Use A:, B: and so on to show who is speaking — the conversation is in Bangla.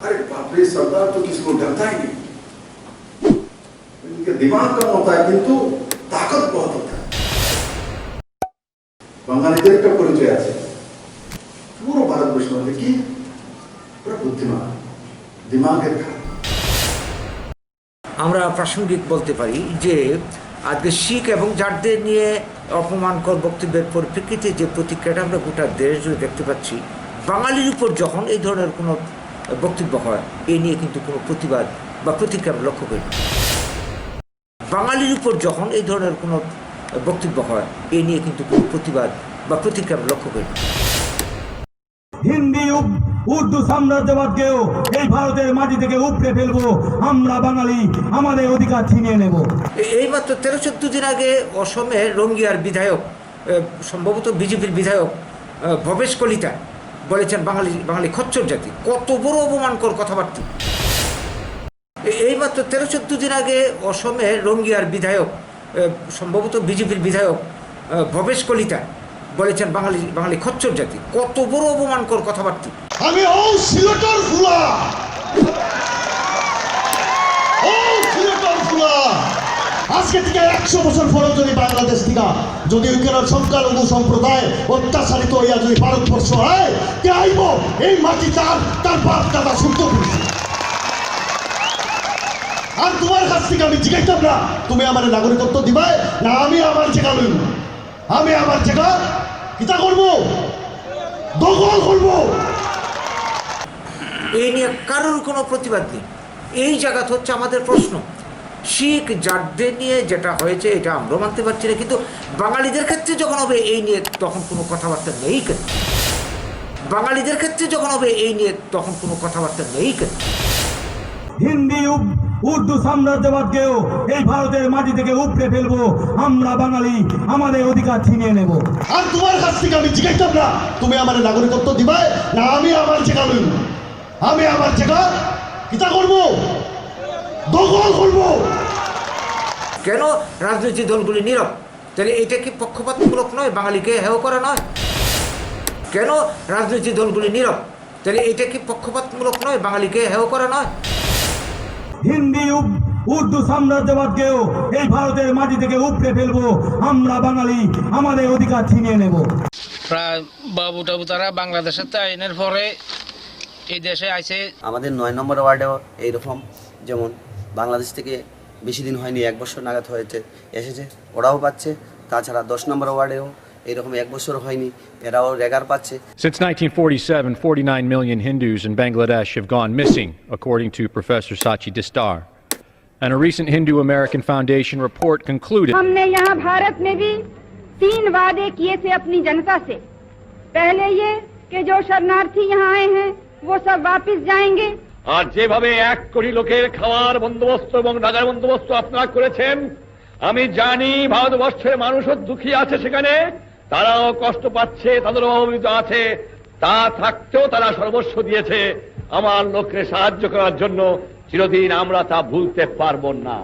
A: अरे बाप रे, सरदार तो किसी को डरता ही नहीं। इनके दिमाग कम होता है किंतु ताकत बहुत होता है। বাঙালিদের একটা পরিচয় আছে পুরো ভারতবর্ষের মধ্যে, কি পুরো বুদ্ধিমান, দিমাগের খেলা।
B: আমরা প্রাসঙ্গিক বলতে পারি যে আজকে শিখ এবং জাটদের নিয়ে অপমানকর বক্তব্যের পরিপ্রেক্ষিতে যে প্রতিক্রিয়াটা আমরা গোটা দেশ জুড়ে দেখতে পাচ্ছি, বাঙালির উপর যখন এই ধরনের কোনো বক্তব্য হয় এই নিয়ে কিন্তু কোনো প্রতিবাদ বা প্রতিক্রিয়া আমরা লক্ষ্য করি। বাঙালির উপর যখন এই ধরনের কোনো বক্তব্য হয় এই নিয়ে কিন্তু কোনো প্রতিবাদ বা প্রতিক্রিয়া আমরা লক্ষ্য করি।
C: হিন্দি উর্দু সাম্রাজ্যবাদকেও এই ভারতের মাটি থেকে উপড়ে ফেলবো আমরা বাঙালি, আমাদের অধিকার ছিনিয়ে নেব।
B: এইমাত্র 13-14 দিন আগে অসমে রঙ্গিয়ার বিধায়ক, সম্ভবত বিজেপির বিধায়ক ভবেশ কলিতা বলেছেন বাঙালি খচ্চর জাতি। কত বড় অপমানকর কথাবার্তা! এইমাত্র 13-14 দিন আগে অসমে রঙ্গিয়ার বিধায়ক, সম্ভবত বিজেপির বিধায়ক ভবেশ কলিতা বলেছেন বাঙালি খচ্চর জাতি। কত বড় অপমানকর কথাবার্তা!
D: আমি সিলেটর ফুলা, আজকে থেকে 100 বছর পরেও যদি বাংলাদেশ থেকে যদি ওইখানে সংখ্যালঘু সম্প্রদায় অত্যাচারিত হইয়া যদি ভারতবর্ষ হয়, কে আইব এই মাটি তার বাপ দাদা শুদ্ধ করছে। আর তোমার কাছ থেকে আমি জিজ্ঞাসা না, তুমি আমার নাগরিকত্ব দিবাই না আমি আমার জায়গা লইব? আমি আমার জায়গা কিতা করবো, দখল করবো।
B: এই নিয়ে কারোর কোনো প্রতিবাদ নেই। এই জায়গাটা হচ্ছে আমাদের প্রশ্ন। শিখ জাটদের নিয়ে যেটা হয়েছে এটা আমরা মানতে পারছি না, কিন্তু বাঙালিদের ক্ষেত্রে যখন হবে এই নিয়ে তখন কোনো কথাবার্তা নেই কেন? বাঙালিদের ক্ষেত্রে যখন হবে এই নিয়ে তখন কোনো কথাবার্তা নেই কেন?
C: হিন্দি উর্দু সাম্রাজ্যবাদকেও এই ভারতের মাটি থেকে উপড়ে ফেলবো আমরা বাঙালি, আমাদের অধিকার ছিনিয়ে নেব।
D: আর তোমার কাছ থেকে আমি জিজ্ঞাসা না, তুমি আমার নাগরিকত্ব দিবাই না আমি আমার জায়গা লইব? আমি আমার জায়গা কিতা করবো, দখল করবো।
B: কেন রাজনৈতিক দলগুলি নীরব? তাহলে এটা কি পক্ষপাতমূলক নয়? বাঙালিকে হেয় করা নয়? কেন রাজনৈতিক দলগুলি নীরব? তাহলে এটা কি পক্ষপাতমূলক নয়? বাঙালিকে হেয় করা নয়?
C: হিন্দি উর্দু সাম্রাজ্যবাদকেও এই ভারতের মাটি থেকে উপড়ে ফেলবো আমরা বাঙালি, আমাদের অধিকার ছিনিয়ে নেব।
E: প্রায় বাবু টাবু তারা বাংলাদেশের আইনের পরে এই দেশে আইছে।
F: আমাদের 9 নম্বর ওয়ার্ডেও এইরকম, যেমন বাংলাদেশ থেকে বেশি দিন হয়নি, 1 বছর নাগাদ এসেছে, ওরাও পাচ্ছে। তাছাড়া 10 নম্বর ওয়ার্ডেও এরকম 1 বছর হয়নি, এরাও রেগার পাচ্ছে।
G: Since 1947, 49 million Hindus in Bangladesh have gone missing, according to Professor Sachi Distar. And a recent Hindu-American Foundation report concluded
H: हमने यहाँ भारत में भी 3 वादे किए थे अपनी जनता से। पहले ये कि जो शरणार्थी यहाँ आए हैं वो सब वापस जाएंगे।
I: আর যেভাবে 1 কোটি লোকের খাওয়ার বন্দোবস্ত এবং রাজার বন্দোবস্ত আপনারা করেছেন, আমি জানি ভারতবর্ষের মানুষও দুঃখী আছে, সেখানে তারাও কষ্ট পাচ্ছে, তাদেরও অভাবিত আছে। তা থাকতেও তারা সর্বস্ব দিয়েছে আমার লোককে সাহায্য করার জন্য। চিরদিন আমরা তা ভুলতে পারবো না।